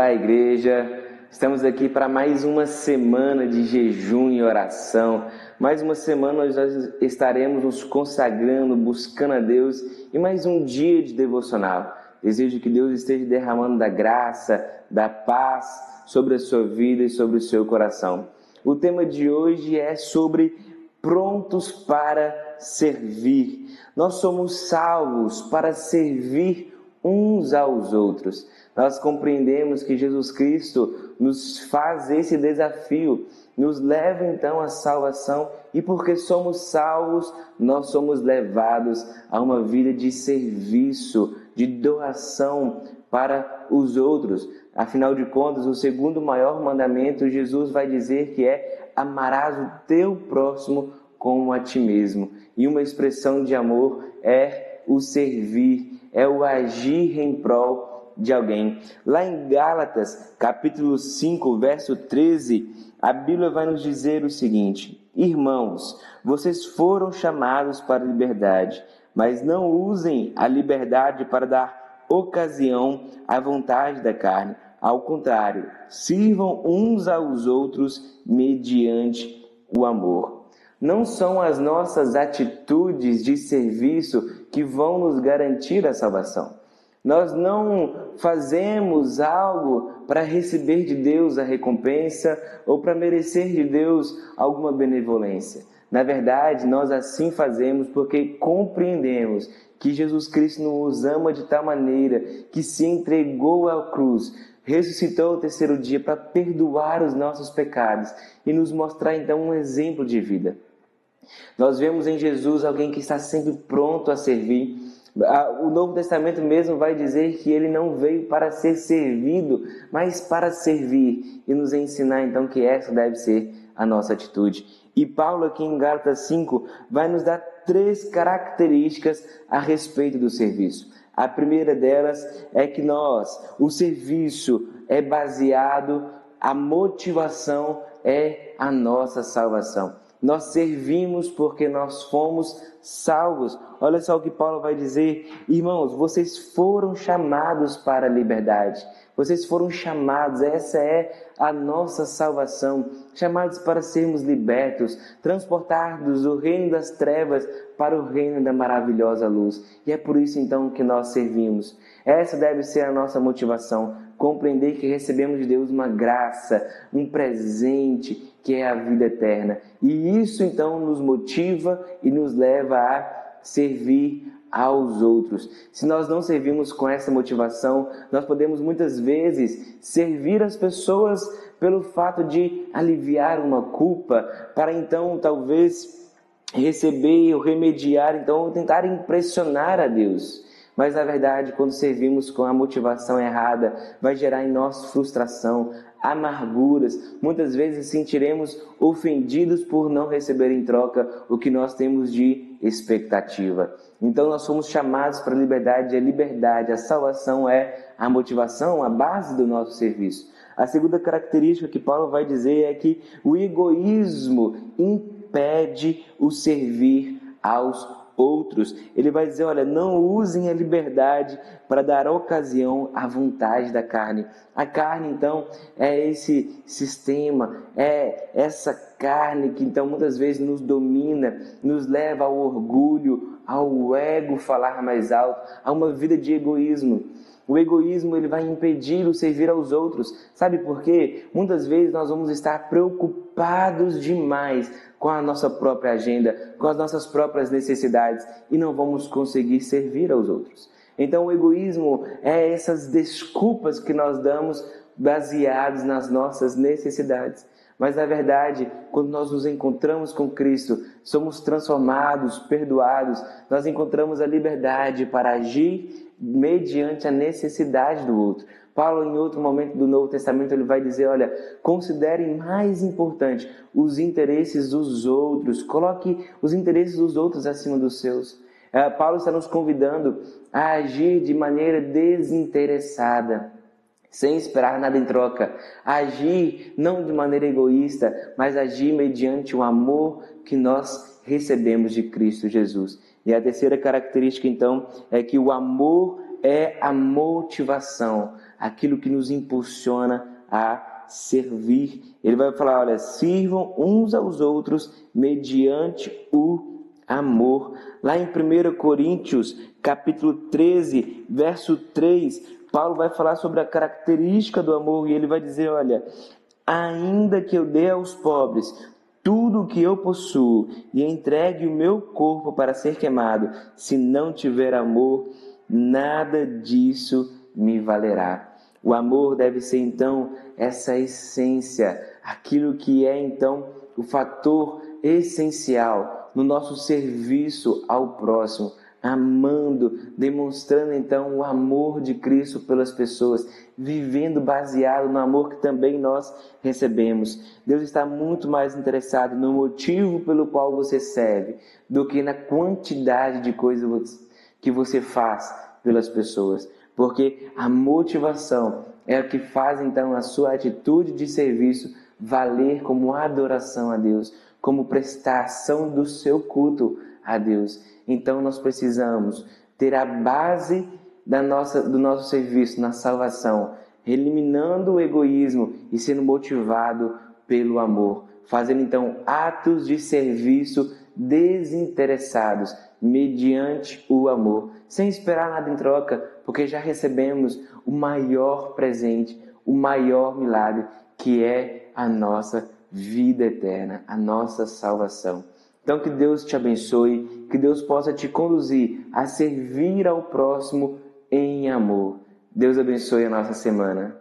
Olá, igreja! Estamos aqui para mais uma semana de jejum e oração. Mais uma semana nós estaremos nos consagrando, buscando a Deus e mais um dia de devocional. Desejo que Deus esteja derramando da graça, da paz sobre a sua vida e sobre o seu coração. O tema de hoje é sobre prontos para servir. Nós somos salvos para servir uns aos outros. Nós compreendemos que Jesus Cristo nos faz esse desafio, nos leva então à salvação, e porque somos salvos, nós somos levados a uma vida de serviço, de doação para os outros. Afinal de contas, o segundo maior mandamento, Jesus vai dizer que é: amarás o teu próximo como a ti mesmo. E uma expressão de amor é o servir, é o agir em prol de alguém. Lá em Gálatas, capítulo 5, verso 13, a Bíblia vai nos dizer o seguinte: irmãos, vocês foram chamados para a liberdade, mas não usem a liberdade para dar ocasião à vontade da carne. Ao contrário, sirvam uns aos outros mediante o amor. Não são as nossas atitudes de serviço que vão nos garantir a salvação. Nós não fazemos algo para receber de Deus a recompensa ou para merecer de Deus alguma benevolência. Na verdade, nós assim fazemos porque compreendemos que Jesus Cristo nos ama de tal maneira que se entregou à cruz, ressuscitou ao terceiro dia para perdoar os nossos pecados e nos mostrar então um exemplo de vida. Nós vemos em Jesus alguém que está sempre pronto a servir. O Novo Testamento mesmo vai dizer que ele não veio para ser servido, mas para servir, e nos ensinar então que essa deve ser a nossa atitude. E Paulo aqui em Gálatas 5 vai nos dar 3 características a respeito do serviço. A primeira delas é que o serviço é baseado, a motivação é a nossa salvação. Nós servimos porque nós fomos salvos. Olha só o que Paulo vai dizer: irmãos, vocês foram chamados para a liberdade. Vocês foram chamados, essa é a nossa salvação. Chamados para sermos libertos, transportados do reino das trevas para o reino da maravilhosa luz. E é por isso então que nós servimos. Essa deve ser a nossa motivação. Compreender que recebemos de Deus uma graça, um presente, que é a vida eterna. E isso então nos motiva e nos leva a servir aos outros. Se nós não servimos com essa motivação, nós podemos muitas vezes servir as pessoas pelo fato de aliviar uma culpa, para então talvez receber ou remediar, então ou tentar impressionar a Deus. Mas, na verdade, quando servimos com a motivação errada, vai gerar em nós frustração, amarguras. Muitas vezes sentiremos ofendidos por não receber em troca o que nós temos de expectativa. Então, nós somos chamados para a liberdade. A liberdade, a salvação é a motivação, a base do nosso serviço. A segunda característica que Paulo vai dizer é que o egoísmo impede o servir aos outros. Ele vai dizer: olha, não usem a liberdade para dar ocasião à vontade da carne. A carne, então, é esse sistema, é essa carne que, então, muitas vezes nos domina, nos leva ao orgulho, ao ego falar mais alto, a uma vida de egoísmo. O egoísmo, ele vai impedir o servir aos outros. Sabe por quê? Muitas vezes nós vamos estar preocupados demais com a nossa própria agenda, com as nossas próprias necessidades, e não vamos conseguir servir aos outros. Então o egoísmo é essas desculpas que nós damos baseados nas nossas necessidades. Mas na verdade, quando nós nos encontramos com Cristo, somos transformados, perdoados, nós encontramos a liberdade para agir mediante a necessidade do outro. Paulo, em outro momento do Novo Testamento, ele vai dizer: olha, considerem mais importante os interesses dos outros, coloque os interesses dos outros acima dos seus. Paulo está nos convidando a agir de maneira desinteressada, sem esperar nada em troca. Agir não de maneira egoísta, mas agir mediante o amor que nós recebemos de Cristo Jesus. E a terceira característica, então, é que o amor é a motivação. aquilo que nos impulsiona a servir. Ele vai falar, olha, sirvam uns aos outros mediante o amor. Lá em 1 Coríntios, capítulo 13, verso 3, Paulo vai falar sobre a característica do amor e ele vai dizer, olha, ainda que eu dê aos pobres tudo o que eu possuo e entregue o meu corpo para ser queimado, se não tiver amor, nada disso me valerá. O amor deve ser, então, essa essência, aquilo que é, então, o fator essencial no nosso serviço ao próximo, amando, demonstrando, então, o amor de Cristo pelas pessoas, vivendo baseado no amor que também nós recebemos. Deus está muito mais interessado no motivo pelo qual você serve do que na quantidade de coisas que você faz pelas pessoas. Porque a motivação é o que faz, então, a sua atitude de serviço valer como adoração a Deus, como prestação do seu culto a Deus. Então, nós precisamos ter a base do nosso serviço na salvação, eliminando o egoísmo e sendo motivado pelo amor, fazendo, então, atos de serviço desinteressados, mediante o amor, sem esperar nada em troca, porque já recebemos o maior presente, o maior milagre, que é a nossa vida eterna, a nossa salvação. Então, que Deus te abençoe, que Deus possa te conduzir a servir ao próximo em amor. Deus abençoe a nossa semana.